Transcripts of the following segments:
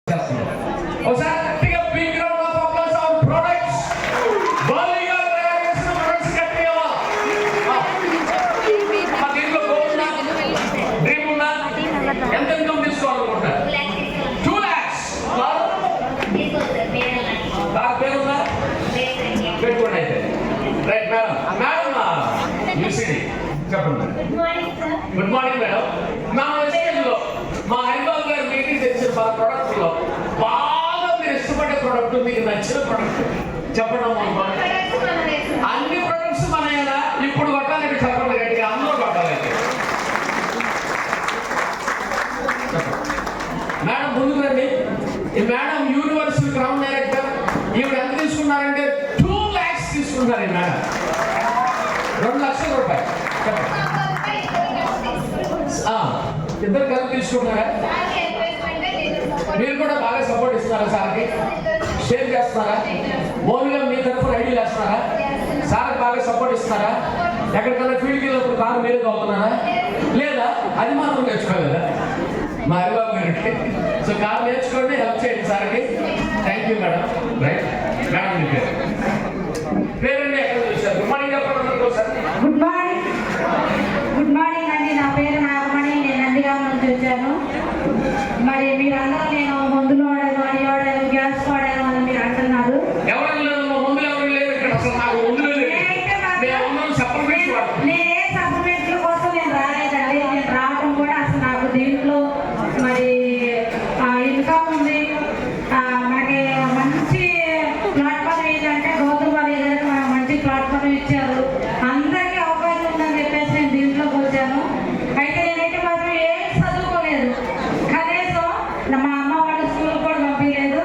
Good morning madam. మా స్టేజ్లో మా హైదరాబాద్ గారు మీటింగ్ తెచ్చిన ప్రొడక్ట్స్ లో బాగా మీరు ఇష్టపడే ప్రొడక్ట్, మీకు నచ్చిన ప్రొడక్ట్ చెప్పడం. అన్ని ప్రొడక్ట్స్ మనయేనా? ఇప్పుడు కొట్టాలి చెప్పండి గట్టిగా, అందరూ కొట్టాలి. మేడం ముందుకు రండి. ఈ మేడం యూనివర్సల్ క్రౌన్ డైరెక్టర్. ఈవిడ ఎంత తీసుకున్నారంటే 2 lakhs తీసుకున్నారు. ఈ మేడం 2 లక్షల రూపాయలు. ఇద్దరు కలిపి తీసుకుంటున్నారా? మీరు కూడా బాగా సపోర్ట్ ఇస్తున్నారా సార్కి? షేర్ చేస్తున్నారా? మోనీగా మీ తరఫున ఐడియాలు వేస్తున్నారా? సార్కి బాగా సపోర్ట్ ఇస్తున్నారా? ఎక్కడికైనా ఫీల్డ్కి వెళ్ళినప్పుడు కారు మీరే తోలుతున్నారా? లేదా అది మాత్రం నేర్చుకోలేదా మా హరిబాబు గారికి? సో కారు నేర్చుకోండి, హెల్ప్ చేయండి సార్కి. Thank you madam. Right madam, మీ పేరు పేరండి? ఎక్కడ చూసారు? గుడ్ మార్నింగ్ చెప్పండి sir. Good morning. Good morning అండి. నా పేరు నాగమణి. నేను నందిగామ నుంచి వచ్చాను. మరి మీరందరూ నేను మందులు వాడాను, అని వాడాను, గ్యాస్ వాడాను అని మీరు అంటున్నారు. నేనే సప్లిమెంట్ల కోసం నేను రాలేదండి. నేను రావడం కూడా అసలు నాకు దీంట్లో మరి ఇన్కమ్ ఉంది. మనకి మంచి ప్లాట్ఫామ్ ఏంటంటే గౌతమ్ గారు ఏదైనా మనకు మంచి ప్లాట్ఫామ్ ఇచ్చారు. అందరికీ అవకాశం ఉందని చెప్పేసి నేను దీంట్లోకి వచ్చాను. అయితే నేనైతే మాత్రం ఏం చదువుకోలేదు. కనీసం మా అమ్మ వాళ్ళు స్కూల్ కూడా పంపించలేదు.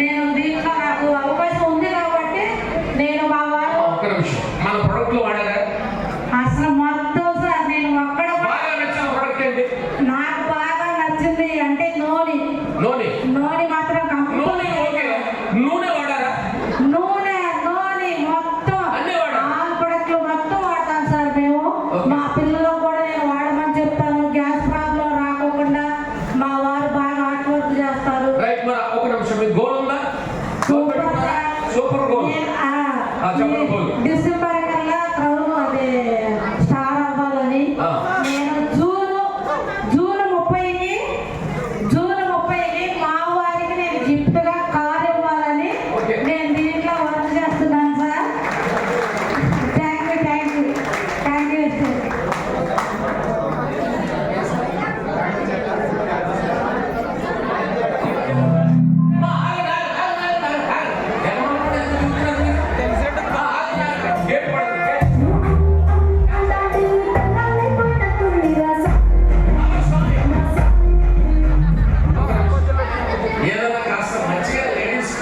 నేను దీంట్లో నాకు అవకాశం ఉంది కాబట్టి నేను మా వారు మన ప్రొడక్ట్లు వాడారా? అసలు మొత్తం సార్ నేను అక్కడ నాకు బాగా నచ్చింది అంటే నూనె మాత్రం నూనె వాడారా? నూనె మొత్తం ఆల్ ప్రొడక్ట్లు మొత్తం వాడతాను సార్ మేము. మా పిల్లలు కూడా నేను వాడమని చెప్తాను. గ్యాస్ ప్రాబ్లం రాకోకుండా మా వారు బాగా హార్డ్ వర్క్ చేస్తారు. ఒక నిమిషం, మీ గోల్ ఉందా? Super goal. డిసెంబర్ కల్లా క్రౌన్ అది స్టార్ అవ్వాలని నేను జూన్ 30కి మా వారికి నేను గిఫ్ట్ గా కార్ ఇవ్వాలని నేను దీంట్లో వర్క్ చేస్తున్నాను సార్. థ్యాంక్ యూ ఏదైనా కాస్త మంచిగా లేడీస్